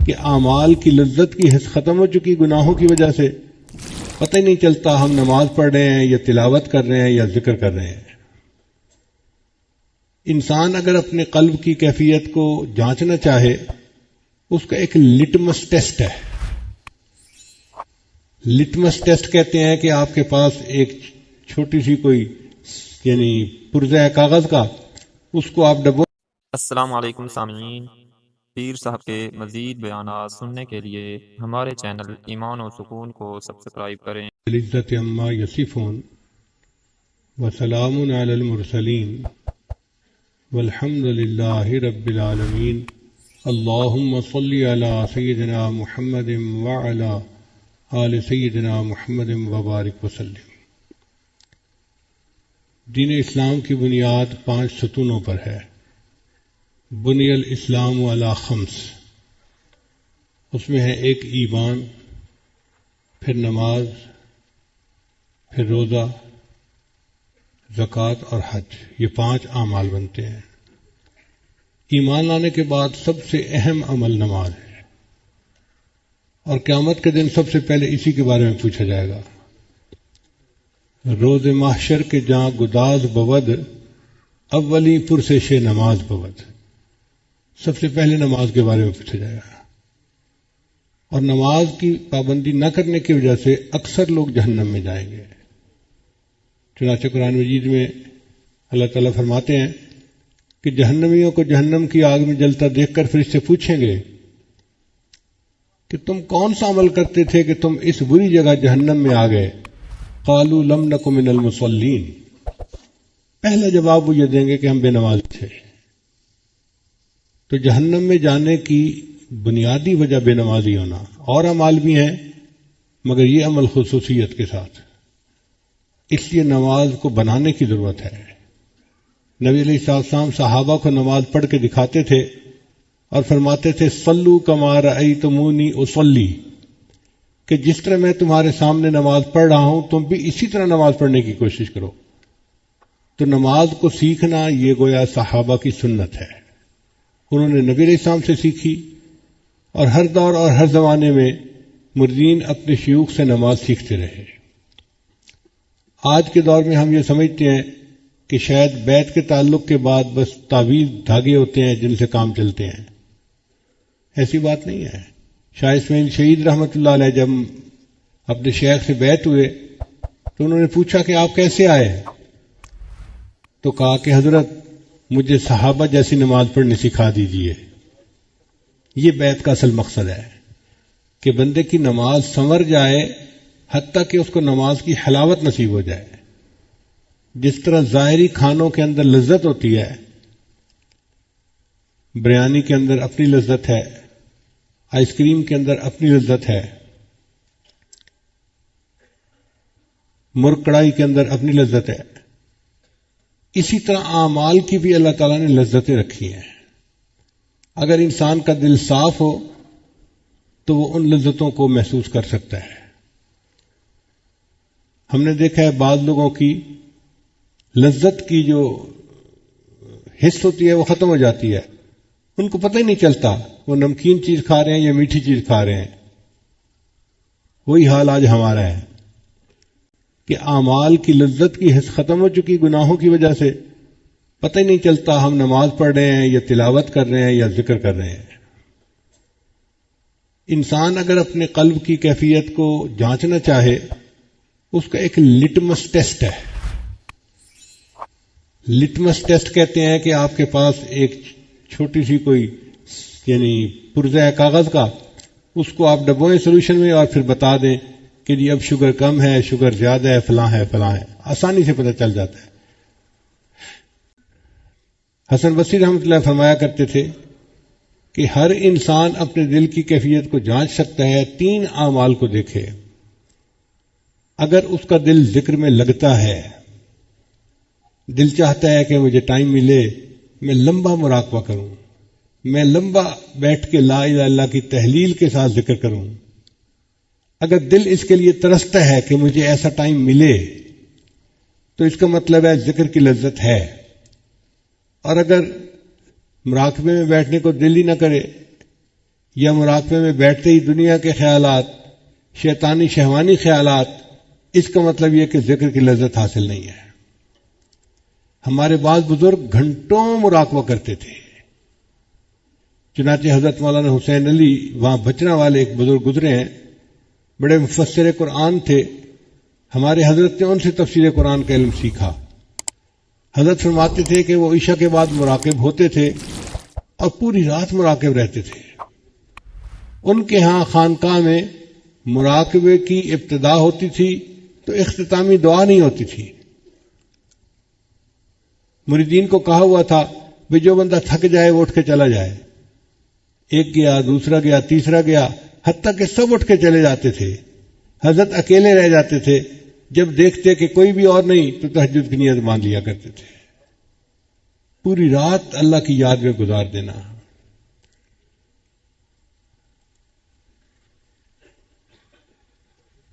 کہ اعمال کی لذت کی حس ختم ہو چکی گناہوں کی وجہ سے، پتہ ہی نہیں چلتا ہم نماز پڑھ رہے ہیں یا تلاوت کر رہے ہیں یا ذکر کر رہے ہیں۔ انسان اگر اپنے قلب کی کیفیت کو جانچنا چاہے، اس کا ایک لٹمس ٹیسٹ ہے۔ لٹمس ٹیسٹ کہتے ہیں کہ آپ کے پاس ایک چھوٹی سی کوئی یعنی پرزہ ہے کاغذ کا، اس کو آپ ڈبو۔ السلام علیکم سامعین، پیر صاحب کے مزید بیانات سننے کے لیے ہمارے چینل ایمان و سکون کو سبسکرائب کریں۔ العزت عما یصفون وسلام علی المرسلین والحمد للہ رب العالمین۔ اللہم صلی علی سیدنا محمد وعلی آل سیدنا محمد وبارک وسلم۔ دین اسلام کی بنیاد 5 ستونوں پر ہے۔ بنی الاسلام علی 5، اس میں ہے ایک ایمان، پھر نماز، پھر روزہ، زکوٰۃ اور حج، یہ 5 اعمال بنتے ہیں۔ ایمان لانے کے بعد سب سے اہم عمل نماز ہے، اور قیامت کے دن سب سے پہلے اسی کے بارے میں پوچھا جائے گا۔ روز محشر کے جہاں گداز بود، اولی پرسش نماز بود، سب سے پہلے نماز کے بارے میں پوچھا جائے گا۔ اور نماز کی پابندی نہ کرنے کی وجہ سے اکثر لوگ جہنم میں جائیں گے۔ چنانچہ قرآن مجید میں اللہ تعالیٰ فرماتے ہیں کہ جہنمیوں کو جہنم کی آگ میں جلتا دیکھ کر فرشتے پوچھیں گے کہ تم کون سا عمل کرتے تھے کہ تم اس بری جگہ جہنم میں آ گئے؟ قالوا لم نک من المصلین، پہلا جواب وہ یہ دیں گے کہ ہم بے نماز تھے۔ تو جہنم میں جانے کی بنیادی وجہ بے نمازی ہونا، اور اعمال بھی ہیں مگر یہ عمل خصوصیت کے ساتھ، اس لیے نماز کو بنانے کی ضرورت ہے۔ نبی علیہ السلام صحابہ کو نماز پڑھ کے دکھاتے تھے اور فرماتے تھے صلو کما رأیتمونی اصلی، کہ جس طرح میں تمہارے سامنے نماز پڑھ رہا ہوں تم بھی اسی طرح نماز پڑھنے کی کوشش کرو۔ تو نماز کو سیکھنا یہ گویا صحابہ کی سنت ہے، انہوں نے نبی علیہ السلام سے سیکھی، اور ہر دور اور ہر زمانے میں مریدین اپنے شیوخ سے نماز سیکھتے رہے۔ آج کے دور میں ہم یہ سمجھتے ہیں کہ شاید بیت کے تعلق کے بعد بس تعویذ دھاگے ہوتے ہیں جن سے کام چلتے ہیں، ایسی بات نہیں ہے۔ شاہ اسماعیل شہید رحمۃ اللہ علیہ جب اپنے شیخ سے بیعت ہوئے تو انہوں نے پوچھا کہ آپ کیسے آئے؟ تو کہا کہ حضرت مجھے صحابہ جیسی نماز پڑھنی سکھا دیجئے۔ یہ بیعت کا اصل مقصد ہے کہ بندے کی نماز سنور جائے، حتیٰ کہ اس کو نماز کی حلاوت نصیب ہو جائے۔ جس طرح ظاہری کھانوں کے اندر لذت ہوتی ہے، بریانی کے اندر اپنی لذت ہے، آئس کریم کے اندر اپنی لذت ہے، مرغ کڑائی کے اندر اپنی لذت ہے، اسی طرح اعمال کی بھی اللہ تعالیٰ نے لذتیں رکھی ہیں۔ اگر انسان کا دل صاف ہو تو وہ ان لذتوں کو محسوس کر سکتا ہے۔ ہم نے دیکھا ہے بعض لوگوں کی لذت کی جو حس ہوتی ہے وہ ختم ہو جاتی ہے، ان کو پتہ ہی نہیں چلتا وہ نمکین چیز کھا رہے ہیں یا میٹھی چیز کھا رہے ہیں۔ وہی حال آج ہمارا ہے کہ اعمال کی لذت کی حس ختم ہو چکی گناہوں کی وجہ سے، پتہ ہی نہیں چلتا ہم نماز پڑھ رہے ہیں یا تلاوت کر رہے ہیں یا ذکر کر رہے ہیں۔ انسان اگر اپنے قلب کی کیفیت کو جانچنا چاہے، اس کا ایک لٹمس ٹیسٹ ہے۔ لٹمس ٹیسٹ کہتے ہیں کہ آپ کے پاس ایک چھوٹی سی کوئی یعنی پرزہ ہے کاغذ کا، اس کو آپ ڈبوئیں سولوشن میں اور پھر بتا دیں کہ جی اب شوگر کم ہے، شوگر زیادہ ہے، فلاں ہے، فلاں ہے، آسانی سے پتہ چل جاتا ہے۔ حسن بصری رحمۃ اللہ فرمایا کرتے تھے کہ ہر انسان اپنے دل کی کیفیت کو جانچ سکتا ہے 3 اعمال کو دیکھے۔ اگر اس کا دل ذکر میں لگتا ہے، دل چاہتا ہے کہ مجھے ٹائم ملے، میں لمبا مراقبہ کروں، میں لمبا بیٹھ کے لا الہ الا اللہ کی تحلیل کے ساتھ ذکر کروں، اگر دل اس کے لیے ترستا ہے کہ مجھے ایسا ٹائم ملے تو اس کا مطلب ہے ذکر کی لذت ہے۔ اور اگر مراقبے میں بیٹھنے کو دل ہی نہ کرے، یا مراقبے میں بیٹھتے ہی دنیا کے خیالات، شیطانی شہوانی خیالات، اس کا مطلب یہ کہ ذکر کی لذت حاصل نہیں ہے۔ ہمارے بعض بزرگ گھنٹوں مراقبہ کرتے تھے، چنانچہ حضرت مولانا حسین علی وہاں بچنا والے ایک بزرگ گزرے ہیں، بڑے مفسر قرآن تھے، ہمارے حضرت نے ان سے تفسیر قرآن کا علم سیکھا۔ حضرت فرماتے تھے کہ وہ عشاء کے بعد مراقب ہوتے تھے اور پوری رات مراقب رہتے تھے۔ ان کے ہاں خانقاہ میں مراقبے کی ابتدا ہوتی تھی تو اختتامی دعا نہیں ہوتی تھی۔ مریدین کو کہا ہوا تھا کہ جو بندہ تھک جائے وہ اٹھ کے چلا جائے۔ ایک گیا، دوسرا گیا، تیسرا گیا، حتیٰ کہ سب اٹھ کے چلے جاتے تھے۔ حضرت اکیلے رہ جاتے تھے، جب دیکھتے کہ کوئی بھی اور نہیں تو تہجد کی نیت باندھ لیا کرتے تھے۔ پوری رات اللہ کی یاد میں گزار دینا۔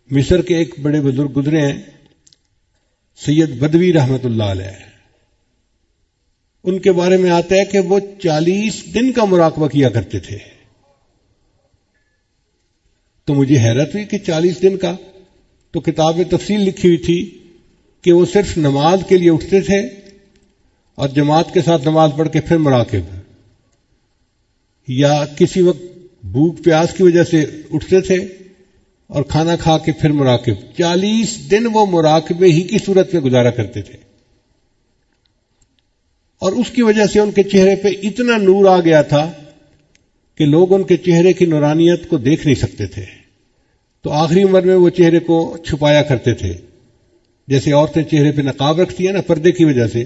مصر کے ایک بڑے بزرگ گزرے ہیں، سید بدوی رحمت اللہ علیہ۔ ان کے بارے میں آتا ہے کہ وہ 40 دن کا مراقبہ کیا کرتے تھے۔ تو مجھے حیرت ہوئی کہ 40 دن کا، تو کتاب میں تفصیل لکھی ہوئی تھی کہ وہ صرف نماز کے لیے اٹھتے تھے اور جماعت کے ساتھ نماز پڑھ کے پھر مراقب، یا کسی وقت بھوک پیاس کی وجہ سے اٹھتے تھے اور کھانا کھا کے پھر مراقب۔ 40 دن وہ مراقبے ہی کی صورت میں گزارا کرتے تھے، اور اس کی وجہ سے ان کے چہرے پہ اتنا نور آ گیا تھا کہ لوگ ان کے چہرے کی نورانیت کو دیکھ نہیں سکتے تھے۔ تو آخری عمر میں وہ چہرے کو چھپایا کرتے تھے، جیسے عورتیں چہرے پہ نقاب رکھتی ہیں نا پردے کی وجہ سے،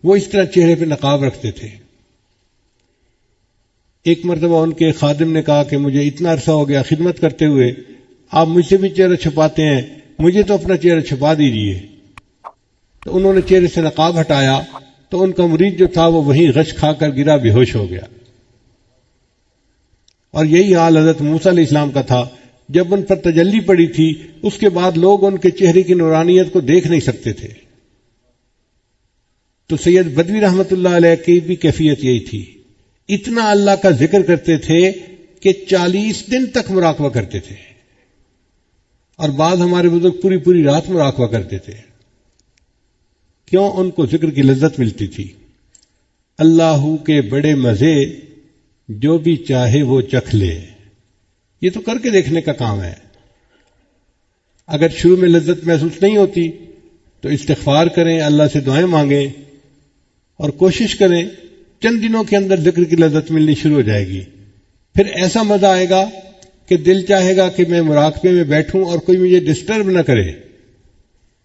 وہ اس طرح چہرے پہ نقاب رکھتے تھے۔ ایک مرتبہ ان کے خادم نے کہا کہ مجھے اتنا عرصہ ہو گیا خدمت کرتے ہوئے، آپ مجھ سے بھی چہرہ چھپاتے ہیں، مجھے تو اپنا چہرہ چھپا دیجیے۔ تو انہوں نے چہرے سے نقاب ہٹایا تو ان کا مرید جو تھا وہ وہیں غش کھا کر گرا، بے ہوش ہو گیا۔ اور یہی حال حضرت موسیٰ علیہ السلام کا تھا، جب ان پر تجلی پڑی تھی اس کے بعد لوگ ان کے چہرے کی نورانیت کو دیکھ نہیں سکتے تھے۔ تو سید بدوی رحمت اللہ علیہ کی بھی کیفیت یہی تھی، اتنا اللہ کا ذکر کرتے تھے کہ 40 دن تک مراقبہ کرتے تھے، اور بعض ہمارے بزرگ پوری پوری رات مراقبہ کرتے تھے۔ کیوں؟ ان کو ذکر کی لذت ملتی تھی۔ اللہ کے بڑے مزے جو بھی چاہے وہ چکھ لے، یہ تو کر کے دیکھنے کا کام ہے۔ اگر شروع میں لذت محسوس نہیں ہوتی تو استغفار کریں، اللہ سے دعائیں مانگیں اور کوشش کریں، چند دنوں کے اندر ذکر کی لذت ملنی شروع ہو جائے گی۔ پھر ایسا مزہ آئے گا کہ دل چاہے گا کہ میں مراقبے میں بیٹھوں اور کوئی مجھے ڈسٹرب نہ کرے۔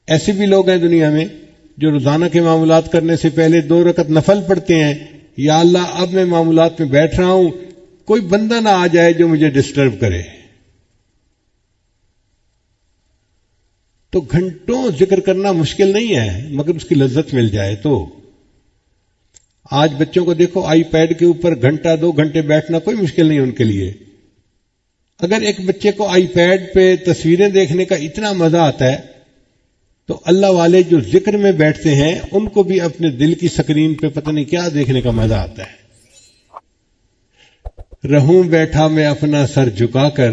ایسے بھی لوگ ہیں دنیا میں جو روزانہ کے معاملات کرنے سے پہلے 2 رکعت نفل پڑھتے ہیں، یا اللہ اب میں معاملات میں بیٹھ رہا ہوں، کوئی بندہ نہ آ جائے جو مجھے ڈسٹرب کرے۔ تو گھنٹوں ذکر کرنا مشکل نہیں ہے، مگر اس کی لذت مل جائے تو۔ آج بچوں کو دیکھو، آئی پیڈ کے اوپر گھنٹہ 2 گھنٹے بیٹھنا کوئی مشکل نہیں ان کے لیے۔ اگر ایک بچے کو آئی پیڈ پہ تصویریں دیکھنے کا اتنا مزہ آتا ہے تو اللہ والے جو ذکر میں بیٹھتے ہیں ان کو بھی اپنے دل کی سکرین پہ پتہ نہیں کیا دیکھنے کا مزہ آتا ہے۔ رہوں بیٹھا میں اپنا سر جھکا کر،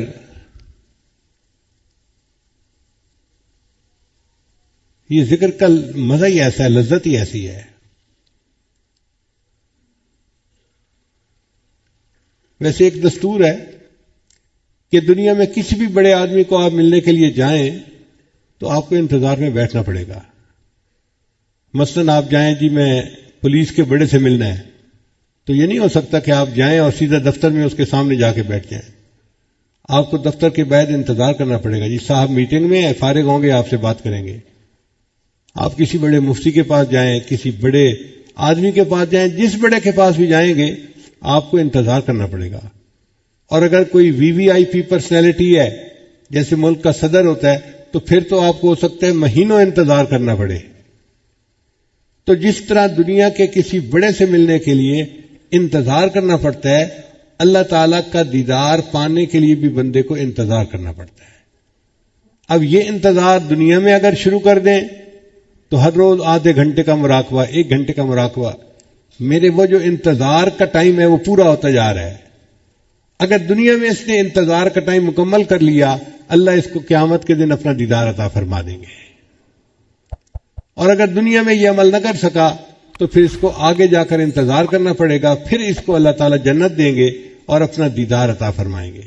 یہ ذکر کا مزہ ہی ایسا ہے، لذت ہی ایسی ہے۔ ویسے ایک دستور ہے کہ دنیا میں کسی بھی بڑے آدمی کو آپ ملنے کے لیے جائیں تو آپ کو انتظار میں بیٹھنا پڑے گا۔ مثلاً آپ جائیں جی میں پولیس کے بڑے سے ملنا ہے، تو یہ نہیں ہو سکتا کہ آپ جائیں اور سیدھا دفتر میں اس کے سامنے جا کے بیٹھ جائیں۔ آپ کو دفتر کے بعد انتظار کرنا پڑے گا، جی صاحب میٹنگ میں فارغ ہوں گے، آپ سے بات کریں گے۔ آپ کسی بڑے مفتی کے پاس جائیں، کسی بڑے آدمی کے پاس جائیں، جس بڑے کے پاس بھی جائیں گے آپ کو انتظار کرنا پڑے گا۔ اور اگر کوئی VIP پرسنالٹی ہے، جیسے ملک کا صدر ہوتا ہے، تو پھر تو آپ کو ہو سکتا ہے مہینوں انتظار کرنا پڑے۔ تو جس طرح دنیا کے کسی بڑے سے ملنے کے لیے انتظار کرنا پڑتا ہے، اللہ تعالیٰ کا دیدار پانے کے لیے بھی بندے کو انتظار کرنا پڑتا ہے۔ اب یہ انتظار دنیا میں اگر شروع کر دیں تو ہر روز آدھے گھنٹے کا مراقبہ، 1 گھنٹے کا مراقبہ، میرے وہ جو انتظار کا ٹائم ہے وہ پورا ہوتا جا رہا ہے۔ اگر دنیا میں اس نے انتظار کا ٹائم مکمل کر لیا، اللہ اس کو قیامت کے دن اپنا دیدار عطا فرما دیں گے، اور اگر دنیا میں یہ عمل نہ کر سکا تو پھر اس کو آگے جا کر انتظار کرنا پڑے گا، پھر اس کو اللہ تعالیٰ جنت دیں گے اور اپنا دیدار عطا فرمائیں گے۔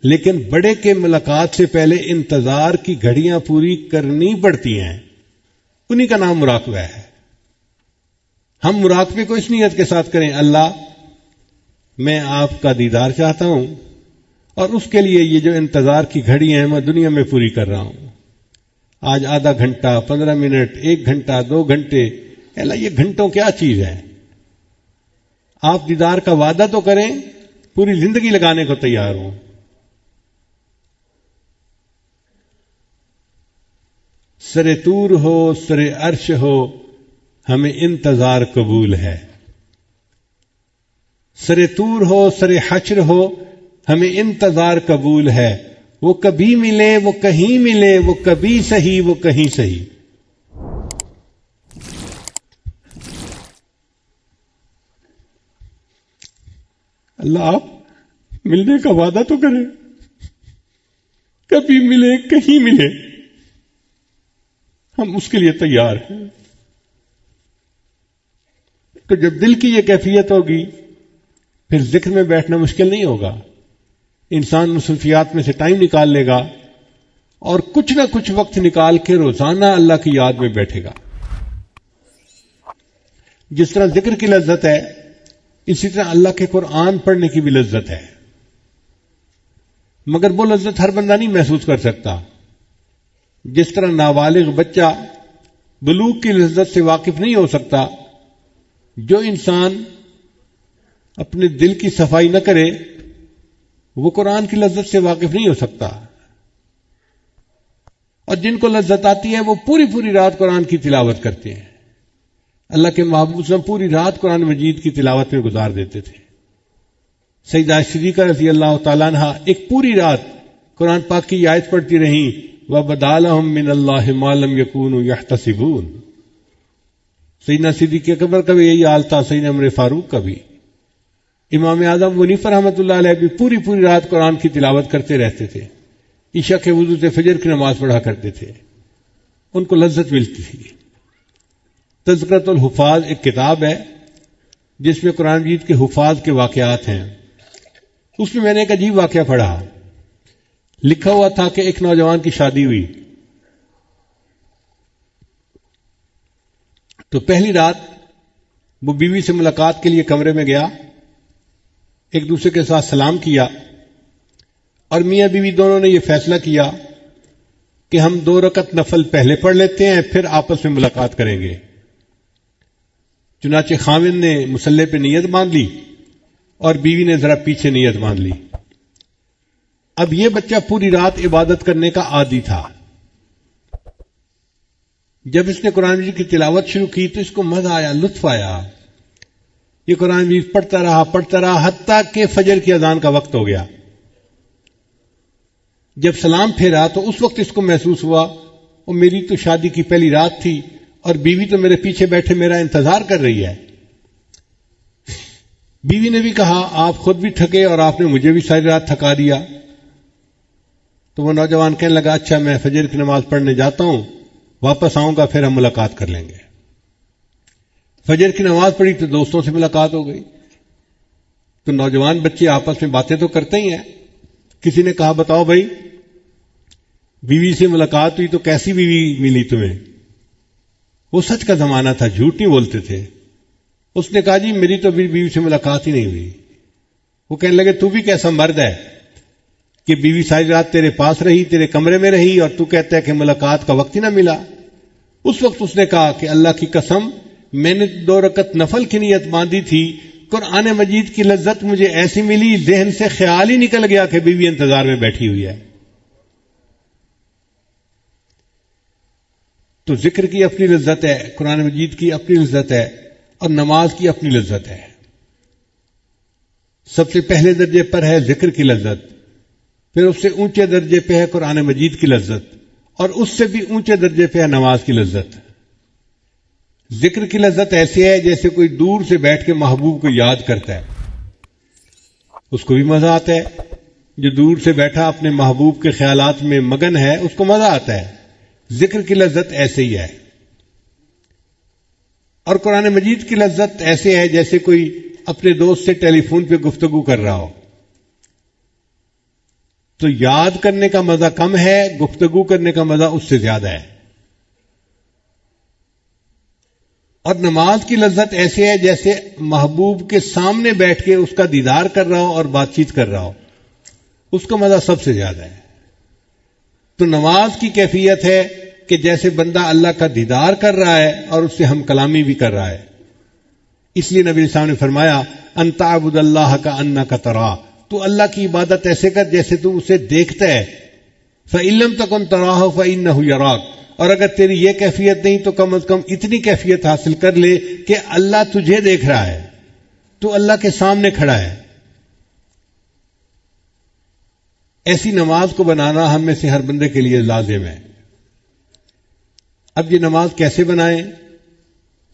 لیکن بڑے کے ملاقات سے پہلے انتظار کی گھڑیاں پوری کرنی پڑتی ہیں، انہی کا نام مراقبہ ہے۔ ہم مراقبے کو اس نیت کے ساتھ کریں، اللہ میں آپ کا دیدار چاہتا ہوں، اور اس کے لیے یہ جو انتظار کی گھڑی ہیں میں دنیا میں پوری کر رہا ہوں۔ آج آدھا گھنٹہ، 15 منٹ، 1 گھنٹہ، 2 گھنٹے، اللہ یہ گھنٹوں کیا چیز ہے؟ آپ دیدار کا وعدہ تو کریں، پوری زندگی لگانے کو تیار ہوں۔ سر طور ہو، سر عرش ہو، ہمیں انتظار قبول ہے۔ سر طور ہو، سر حشر ہو، ہمیں انتظار قبول ہے۔ وہ کبھی ملے، وہ کہیں ملے، وہ کبھی صحیح، وہ کہیں صحیح۔ اللہ آپ ملنے کا وعدہ تو کریں، کبھی ملے، کہیں ملے، ہم اس کے لیے تیار ہیں۔ تو جب دل کی یہ کیفیت ہوگی پھر ذکر میں بیٹھنا مشکل نہیں ہوگا، انسان مصروفیات میں سے ٹائم نکال لے گا اور کچھ نہ کچھ وقت نکال کے روزانہ اللہ کی یاد میں بیٹھے گا۔ جس طرح ذکر کی لذت ہے، اسی طرح اللہ کے قرآن پڑھنے کی بھی لذت ہے، مگر وہ لذت ہر بندہ نہیں محسوس کر سکتا۔ جس طرح نابالغ بچہ بلوغ کی لذت سے واقف نہیں ہو سکتا، جو انسان اپنے دل کی صفائی نہ کرے وہ قرآن کی لذت سے واقف نہیں ہو سکتا، اور جن کو لذت آتی ہے وہ پوری پوری رات قرآن کی تلاوت کرتے ہیں۔ اللہ کے محبوب صلی پوری رات قرآن مجید کی تلاوت میں گزار دیتے تھے۔ سیدہ صدیقہ رضی اللہ تعالیٰ عنہ ایک پوری رات قرآن پاک کی آیت پڑھتی رہیں، وَبَدَا لَهُم مِّنَ اللَّهِ مَا لَمْ يَكُونُوا يَحْتَسِبُونَ۔ سیدنا صدیق اکبر کا بھی یہی حال تھا، سیدنا عمر فاروق کا بھی۔ امام اعظم حنیفہ رحمۃ اللہ علیہ بھی پوری پوری رات قرآن کی تلاوت کرتے رہتے تھے، عشاء کے وضو سے فجر کی نماز پڑھا کرتے تھے، ان کو لذت ملتی تھی۔ تذکرۃ الحفاظ ایک کتاب ہے جس میں قرآن مجید کے حفاظ کے واقعات ہیں۔ اس میں نے ایک عجیب واقعہ پڑھا، لکھا ہوا تھا کہ ایک نوجوان کی شادی ہوئی تو پہلی رات وہ بیوی سے ملاقات کے لیے کمرے میں گیا، ایک دوسرے کے ساتھ سلام کیا، اور میاں بیوی دونوں نے یہ فیصلہ کیا کہ ہم 2 رکعت نفل پہلے پڑھ لیتے ہیں، پھر آپس میں ملاقات کریں گے۔ چنانچہ خاوند نے مصلی پہ نیت باندھ لی اور بیوی نے ذرا پیچھے نیت باندھ لی۔ اب یہ بچہ پوری رات عبادت کرنے کا عادی تھا، جب اس نے قرآن مجید کی تلاوت شروع کی تو اس کو مزہ آیا، لطف آیا، یہ قرآن مجید پڑھتا رہا حتیٰ کہ فجر کی اذان کا وقت ہو گیا۔ جب سلام پھیرا تو اس وقت اس کو محسوس ہوا اور میری تو شادی کی پہلی رات تھی اور بیوی تو میرے پیچھے بیٹھے میرا انتظار کر رہی ہے۔ بیوی نے بھی کہا آپ خود بھی تھکے اور آپ نے مجھے بھی ساری رات تھکا دیا۔ تو وہ نوجوان کہنے لگا اچھا میں فجر کی نماز پڑھنے جاتا ہوں، واپس آؤں گا پھر ہم ملاقات کر لیں گے۔ فجر کی نماز پڑھی تو دوستوں سے ملاقات ہو گئی۔ تو نوجوان بچے آپس میں باتیں تو کرتے ہی ہیں۔ کسی نے کہا بتاؤ بھائی بیوی سے ملاقات ہوئی تو کیسی بیوی ملی تمہیں؟ وہ سچ کا زمانہ تھا، جھوٹ نہیں بولتے تھے۔ اس نے کہا جی میری تو بیوی سے ملاقات ہی نہیں ہوئی۔ وہ کہنے لگے تو بھی کیسا مرد ہے کہ بیوی ساری رات تیرے پاس رہی، تیرے کمرے میں رہی، اور تو کہتا ہے کہ ملاقات کا وقت ہی نہ ملا۔ اس وقت اس نے کہا کہ اللہ کی قسم میں نے 2 رکعت نفل کی نیت باندھی تھی، قرآن مجید کی لذت مجھے ایسی ملی ذہن سے خیال ہی نکل گیا کہ بیوی انتظار میں بیٹھی ہوئی ہے۔ تو ذکر کی اپنی لذت ہے، قرآن مجید کی اپنی لذت ہے، اور نماز کی اپنی لذت ہے۔ سب سے پہلے درجے پر ہے ذکر کی لذت، پھر اس سے اونچے درجے پہ ہے قرآن مجید کی لذت، اور اس سے بھی اونچے درجے پہ ہے نماز کی لذت۔ ذکر کی لذت ایسی ہے جیسے کوئی دور سے بیٹھ کے محبوب کو یاد کرتا ہے، اس کو بھی مزہ آتا ہے. جو دور سے بیٹھا اپنے محبوب کے خیالات میں مگن ہے اس کو مزہ آتا ہے. ذکر کی لذت ایسے ہی ہے. اور قرآن مجید کی لذت ایسے ہے جیسے کوئی اپنے دوست سے ٹیلی فون پہ گفتگو کر رہا ہو. تو یاد کرنے کا مزہ کم ہے، گفتگو کرنے کا مزہ اس سے زیادہ ہے. اور نماز کی لذت ایسے ہے جیسے محبوب کے سامنے بیٹھ کے اس کا دیدار کر رہا ہو اور بات چیت کر رہا ہو، اس کا مزہ سب سے زیادہ ہے. تو نماز کی کیفیت ہے کہ جیسے بندہ اللہ کا دیدار کر رہا ہے اور اس سے ہم کلامی بھی کر رہا ہے. اس لیے نبی صاحب نے فرمایا ان تعبد اللہ کا انک تراہ، تو اللہ کی عبادت ایسے کر جیسے تو اسے دیکھتا ہے. فإن لم تکن تراہ فإنہ یراک، اور اگر تیری یہ کیفیت نہیں تو کم از کم اتنی کیفیت حاصل کر لے کہ اللہ تجھے دیکھ رہا ہے، تو اللہ کے سامنے کھڑا ہے. ایسی نماز کو بنانا ہم میں سے ہر بندے کے لیے لازم ہے. اب یہ نماز کیسے بنائیں،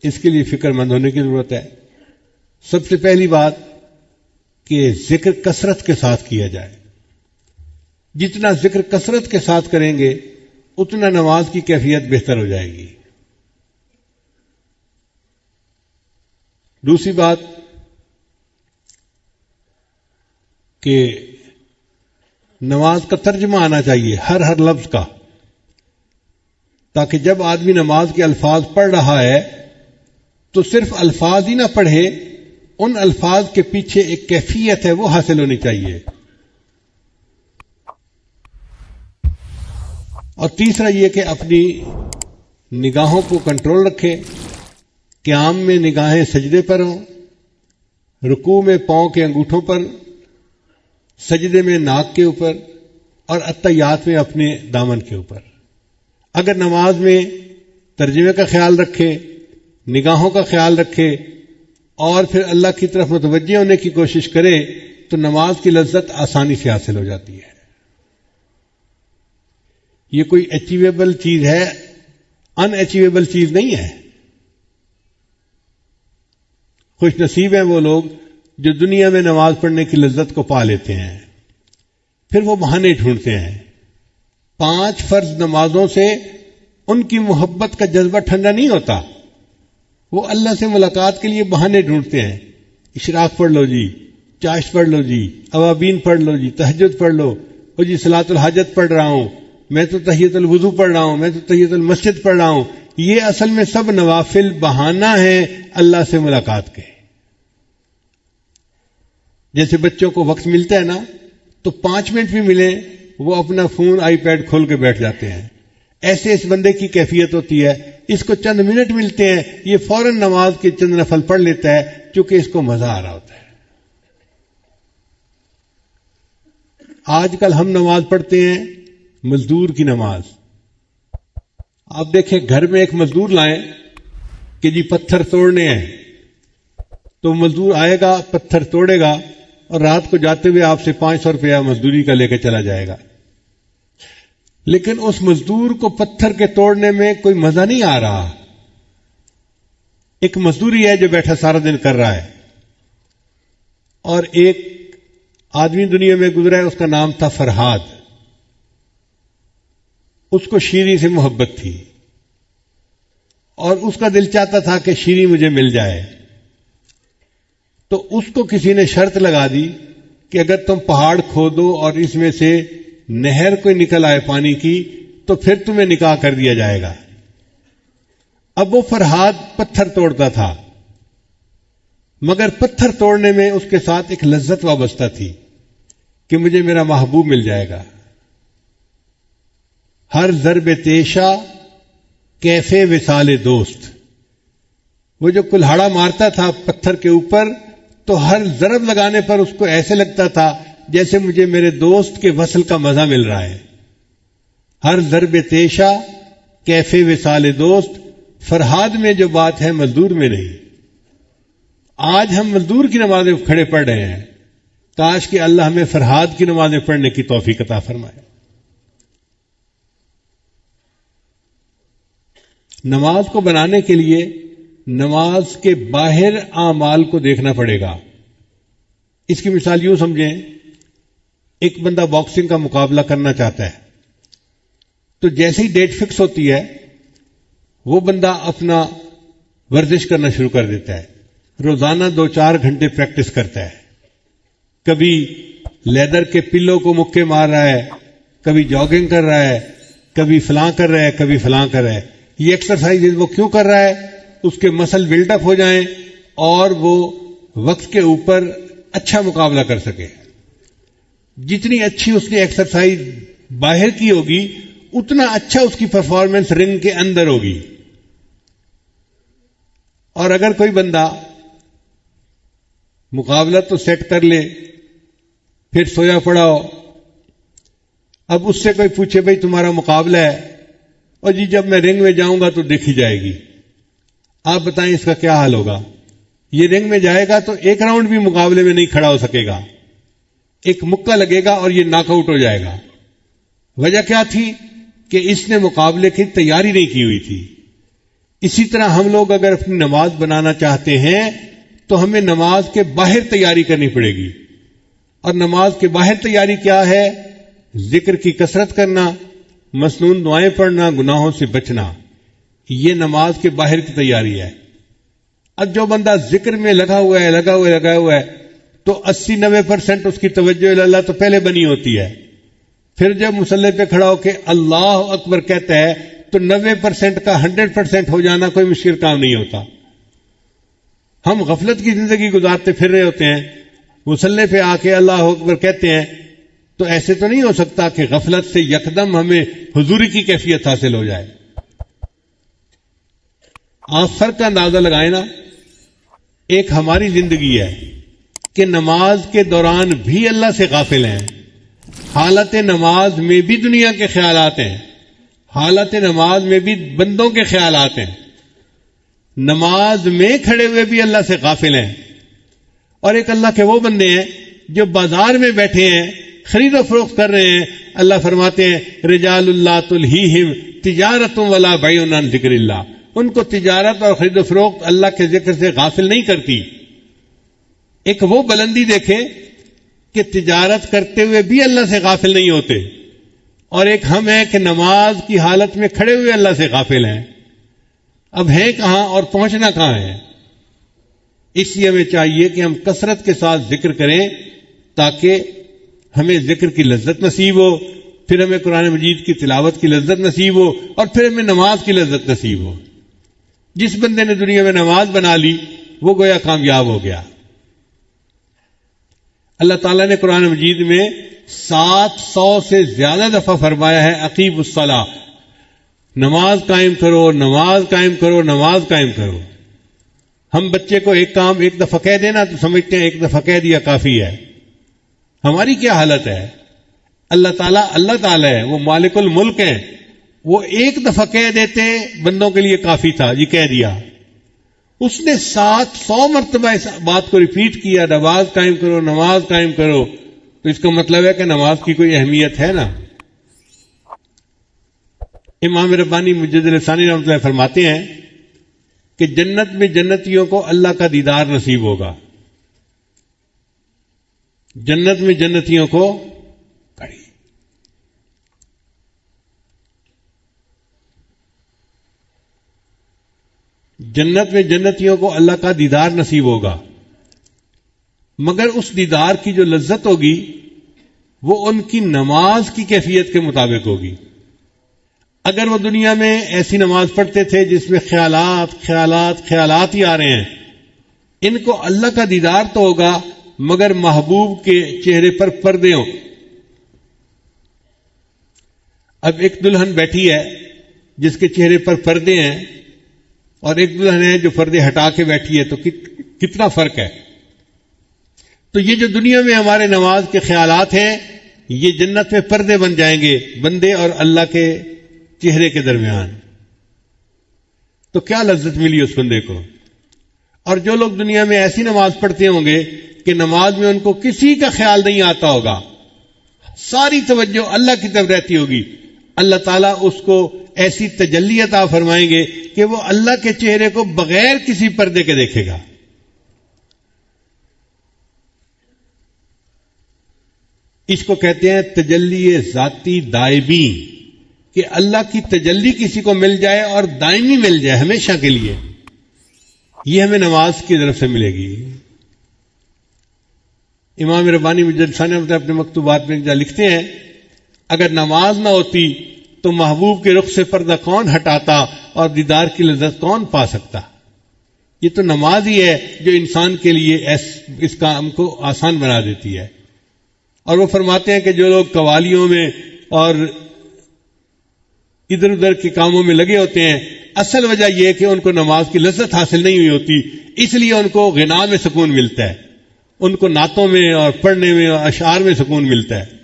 اس کے لیے فکر مند ہونے کی ضرورت ہے. سب سے پہلی بات کہ ذکر کثرت کے ساتھ کیا جائے. جتنا ذکر کثرت کے ساتھ کریں گے اتنا نماز کی کیفیت بہتر ہو جائے گی. دوسری بات کہ نماز کا ترجمہ آنا چاہیے ہر لفظ کا، تاکہ جب آدمی نماز کے الفاظ پڑھ رہا ہے تو صرف الفاظ ہی نہ پڑھے، ان الفاظ کے پیچھے ایک کیفیت ہے وہ حاصل ہونی چاہیے. اور تیسرا یہ کہ اپنی نگاہوں کو کنٹرول رکھے. قیام میں نگاہیں سجدے پر ہوں، رکوع میں پاؤں کے انگوٹھوں پر، سجدے میں ناک کے اوپر، اور اتحیات میں اپنے دامن کے اوپر. اگر نماز میں ترجمے کا خیال رکھے، نگاہوں کا خیال رکھے اور پھر اللہ کی طرف متوجہ ہونے کی کوشش کرے تو نماز کی لذت آسانی سے حاصل ہو جاتی ہے. یہ کوئی اچیویبل چیز ہے، ان اچیویبل چیز نہیں ہے. خوش نصیب ہیں وہ لوگ جو دنیا میں نماز پڑھنے کی لذت کو پا لیتے ہیں، پھر وہ بہانے ڈھونڈتے ہیں. 5 فرض نمازوں سے ان کی محبت کا جذبہ ٹھنڈا نہیں ہوتا، وہ اللہ سے ملاقات کے لیے بہانے ڈھونڈتے ہیں. اشراق پڑھ لو جی، چاشت پڑھ لو جی، اوابین پڑھ لو جی، تہجد پڑھ لو، اور جی صلاۃ الحاجت پڑھ رہا ہوں، میں تو تحیۃ الوضو پڑھ رہا ہوں، میں تو تحیۃ المسجد پڑھ رہا ہوں. یہ اصل میں سب نوافل بہانہ ہیں اللہ سے ملاقات کے. جیسے بچوں کو وقت ملتا ہے نا تو 5 منٹ بھی ملیں وہ اپنا فون آئی پیڈ کھول کے بیٹھ جاتے ہیں. ایسے اس بندے کی کیفیت ہوتی ہے، اس کو چند منٹ ملتے ہیں، یہ فوراً نماز کے چند نفل پڑھ لیتا ہے کیونکہ اس کو مزہ آ رہا ہوتا ہے. آج کل ہم نماز پڑھتے ہیں مزدور کی نماز. آپ دیکھیں گھر میں ایک مزدور لائیں کہ جی پتھر توڑنے ہیں، تو مزدور آئے گا، پتھر توڑے گا اور رات کو جاتے ہوئے آپ سے 500 روپیہ مزدوری کا لے کے چلا جائے گا. لیکن اس مزدور کو پتھر کے توڑنے میں کوئی مزہ نہیں آ رہا. ایک مزدوری ہے جو بیٹھا سارا دن کر رہا ہے. اور ایک آدمی دنیا میں گزرا ہے، اس کا نام تھا فرہاد. اس کو شیریں سے محبت تھی اور اس کا دل چاہتا تھا کہ شیریں مجھے مل جائے. تو اس کو کسی نے شرط لگا دی کہ اگر تم پہاڑ کھودو اور اس میں سے نہر کوئی نکل آئے پانی کی تو پھر تمہیں نکاح کر دیا جائے گا. اب وہ فرہاد پتھر توڑتا تھا، مگر پتھر توڑنے میں اس کے ساتھ ایک لذت وابستہ تھی کہ مجھے میرا محبوب مل جائے گا. ہر ضرب تیشا کیفے وصال دوست، وہ جو کلہاڑا مارتا تھا پتھر کے اوپر تو ہر ضرب لگانے پر اس کو ایسے لگتا تھا جیسے مجھے میرے دوست کے وصل کا مزہ مل رہا ہے. ہر ضرب تیشا کیفے وصال دوست، فرہاد میں جو بات ہے مزدور میں نہیں. آج ہم مزدور کی نمازیں کھڑے پڑھ رہے ہیں، کاش کہ اللہ ہمیں فرہاد کی نمازیں پڑھنے کی توفیق عطا فرمائے. نماز کو بنانے کے لیے نماز کے باہر اعمال کو دیکھنا پڑے گا. اس کی مثال یوں سمجھیں، ایک بندہ باکسنگ کا مقابلہ کرنا چاہتا ہے، تو جیسے ہی ڈیٹ فکس ہوتی ہے وہ بندہ اپنا ورزش کرنا شروع کر دیتا ہے، روزانہ 2-4 گھنٹے پریکٹس کرتا ہے، کبھی لیدر کے پلوں کو مکے مار رہا ہے، کبھی جاگنگ کر رہا ہے، کبھی فلاں کر رہا ہے، کبھی فلاں کر رہا ہے۔ یہ ایکسرسائز وہ کیوں کر رہا ہے؟ اس کے مسل بلڈ اپ ہو جائیں اور وہ وقت کے اوپر اچھا مقابلہ کر سکے۔ جتنی اچھی اس نے ایکسرسائز باہر کی ہوگی اتنا اچھا اس کی پرفارمنس رنگ کے اندر ہوگی۔ اور اگر کوئی بندہ مقابلہ تو سیٹ کر لے پھر سویا پڑا ہو، اب اس سے کوئی پوچھے بھئی تمہارا مقابلہ ہے، اور جی جب میں رنگ میں جاؤں گا تو دیکھی جائے گی، آپ بتائیں اس کا کیا حال ہوگا؟ یہ رنگ میں جائے گا تو ایک راؤنڈ بھی مقابلے میں نہیں کھڑا ہو سکے گا، ایک مکہ لگے گا اور یہ ناک آؤٹ ہو جائے گا۔ وجہ کیا تھی؟ کہ اس نے مقابلے کی تیاری نہیں کی ہوئی تھی۔ اسی طرح ہم لوگ اگر اپنی نماز بنانا چاہتے ہیں تو ہمیں نماز کے باہر تیاری کرنی پڑے گی، اور نماز کے باہر تیاری کیا ہے؟ ذکر کی کثرت کرنا، مسنون دعائیں پڑھنا، گناہوں سے بچنا، یہ نماز کے باہر کی تیاری ہے۔ اب جو بندہ ذکر میں لگا ہوا ہے تو 80-90% اس کی توجہ اللہ تو پہلے بنی ہوتی ہے، پھر جب مصلی پہ کھڑا ہو کے اللہ اکبر کہتا ہے تو 90% کا 100% ہو جانا کوئی مشکل کام نہیں ہوتا۔ ہم غفلت کی زندگی گزارتے پھر رہے ہوتے ہیں، مصلی پہ آ کے اللہ اکبر کہتے ہیں، تو ایسے تو نہیں ہو سکتا کہ غفلت سے یکدم ہمیں حضوری کی کیفیت حاصل ہو جائے۔ آپ فرق کا اندازہ لگائیں نا، ایک ہماری زندگی ہے کہ نماز کے دوران بھی اللہ سے غافل ہیں، حالت نماز میں بھی دنیا کے خیالات ہیں، حالت نماز میں بھی بندوں کے خیالات ہیں، نماز میں کھڑے ہوئے بھی اللہ سے غافل ہیں۔ اور ایک اللہ کے وہ بندے ہیں جو بازار میں بیٹھے ہیں، خرید و فروخت کر رہے ہیں، اللہ فرماتے ہیں رجال اللہ تلہیہم تجارت ولا بیع عن ذکر اللہ، ان کو تجارت اور خرید و فروخت اللہ کے ذکر سے غافل نہیں کرتی۔ ایک وہ بلندی دیکھیں کہ تجارت کرتے ہوئے بھی اللہ سے غافل نہیں ہوتے، اور ایک ہم ہیں کہ نماز کی حالت میں کھڑے ہوئے اللہ سے غافل ہیں۔ اب ہیں کہاں اور پہنچنا کہاں ہے؟ اس لیے ہمیں چاہیے کہ ہم کثرت کے ساتھ ذکر کریں تاکہ ہمیں ذکر کی لذت نصیب ہو، پھر ہمیں قرآن مجید کی تلاوت کی لذت نصیب ہو، اور پھر ہمیں نماز کی لذت نصیب ہو۔ جس بندے نے دنیا میں نماز بنا لی وہ گویا کامیاب ہو گیا۔ اللہ تعالیٰ نے قرآن مجید میں 700 سے زیادہ دفعہ فرمایا ہے اقیموا الصلاۃ، نماز قائم کرو، نماز قائم کرو، نماز قائم کرو۔ ہم بچے کو ایک کام ایک دفعہ کہہ دینا تو سمجھتے ہیں ایک دفعہ کہہ دیا کافی ہے۔ ہماری کیا حالت ہے؟ اللہ تعالیٰ ہے، وہ مالک الملک ہیں، وہ ایک دفعہ کہہ دیتے بندوں کے لیے کافی تھا، یہ کہہ دیا۔ اس نے 700 مرتبہ اس بات کو ریپیٹ کیا، نماز قائم کرو، نماز قائم کرو، تو اس کا مطلب ہے کہ نماز کی کوئی اہمیت ہے نا۔ امام ربانی مجدد الثانی رحمۃ اللہ فرماتے ہیں کہ جنت میں جنتیوں کو اللہ کا دیدار نصیب ہوگا، جنت میں جنتیوں کو جنت میں جنتیوں کو اللہ کا دیدار نصیب ہوگا، مگر اس دیدار کی جو لذت ہوگی وہ ان کی نماز کی کیفیت کے مطابق ہوگی۔ اگر وہ دنیا میں ایسی نماز پڑھتے تھے جس میں خیالات ہی آ رہے ہیں، ان کو اللہ کا دیدار تو ہوگا مگر محبوب کے چہرے پر پردے ہوں۔ اب ایک دلہن بیٹھی ہے جس کے چہرے پر پردے ہیں، اور ایک دلہن ہے جو پردے ہٹا کے بیٹھی ہے، تو کتنا فرق ہے۔ تو یہ جو دنیا میں ہمارے نماز کے خیالات ہیں، یہ جنت میں پردے بن جائیں گے بندے اور اللہ کے چہرے کے درمیان۔ تو کیا لذت ملی اس بندے کو۔ اور جو لوگ دنیا میں ایسی نماز پڑھتے ہوں گے کہ نماز میں ان کو کسی کا خیال نہیں آتا ہوگا، ساری توجہ اللہ کی طرف رہتی ہوگی، اللہ تعالیٰ اس کو ایسی تجلی عطا فرمائیں گے کہ وہ اللہ کے چہرے کو بغیر کسی پردے کے دیکھے گا۔ اس کو کہتے ہیں تجلی ذاتی دائمی، کہ اللہ کی تجلی کسی کو مل جائے اور دائمی مل جائے ہمیشہ کے لیے، یہ ہمیں نماز کی طرف سے ملے گی۔ امام ربانی مجدد ثانی اپنے مکتوبات میں لکھتے ہیں، اگر نماز نہ ہوتی تو محبوب کے رخ سے پردہ کون ہٹاتا اور دیدار کی لذت کون پا سکتا؟ یہ تو نماز ہی ہے جو انسان کے لیے اس کام کو آسان بنا دیتی ہے۔ اور وہ فرماتے ہیں کہ جو لوگ قوالیوں میں اور ادھر ادھر کے کاموں میں لگے ہوتے ہیں، اصل وجہ یہ ہے کہ ان کو نماز کی لذت حاصل نہیں ہوئی ہوتی، اس لیے ان کو غنا میں سکون ملتا ہے، ان کو نعتوں میں اور پڑھنے میں اور اشعار میں سکون ملتا ہے۔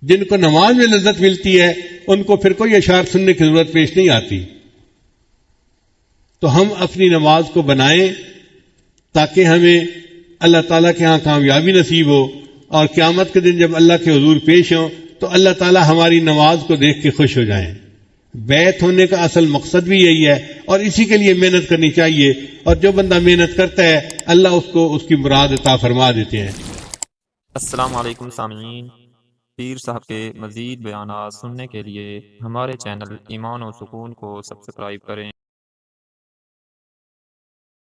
جن کو نماز میں لذت ملتی ہے ان کو پھر کوئی اشعار سننے کی ضرورت پیش نہیں آتی۔ تو ہم اپنی نماز کو بنائیں تاکہ ہمیں اللہ تعالیٰ کے ہاں کامیابی نصیب ہو، اور قیامت کے دن جب اللہ کے حضور پیش ہوں تو اللہ تعالیٰ ہماری نماز کو دیکھ کے خوش ہو جائیں۔ بیعت ہونے کا اصل مقصد بھی یہی ہے، اور اسی کے لیے محنت کرنی چاہیے، اور جو بندہ محنت کرتا ہے اللہ اس کو اس کی مراد عطا فرما دیتے ہیں۔ السلام علیکم سامعین، پیر صاحب کے مزید بیانات سننے کے لیے ہمارے چینل ایمان و سکون کو سبسکرائب کریں۔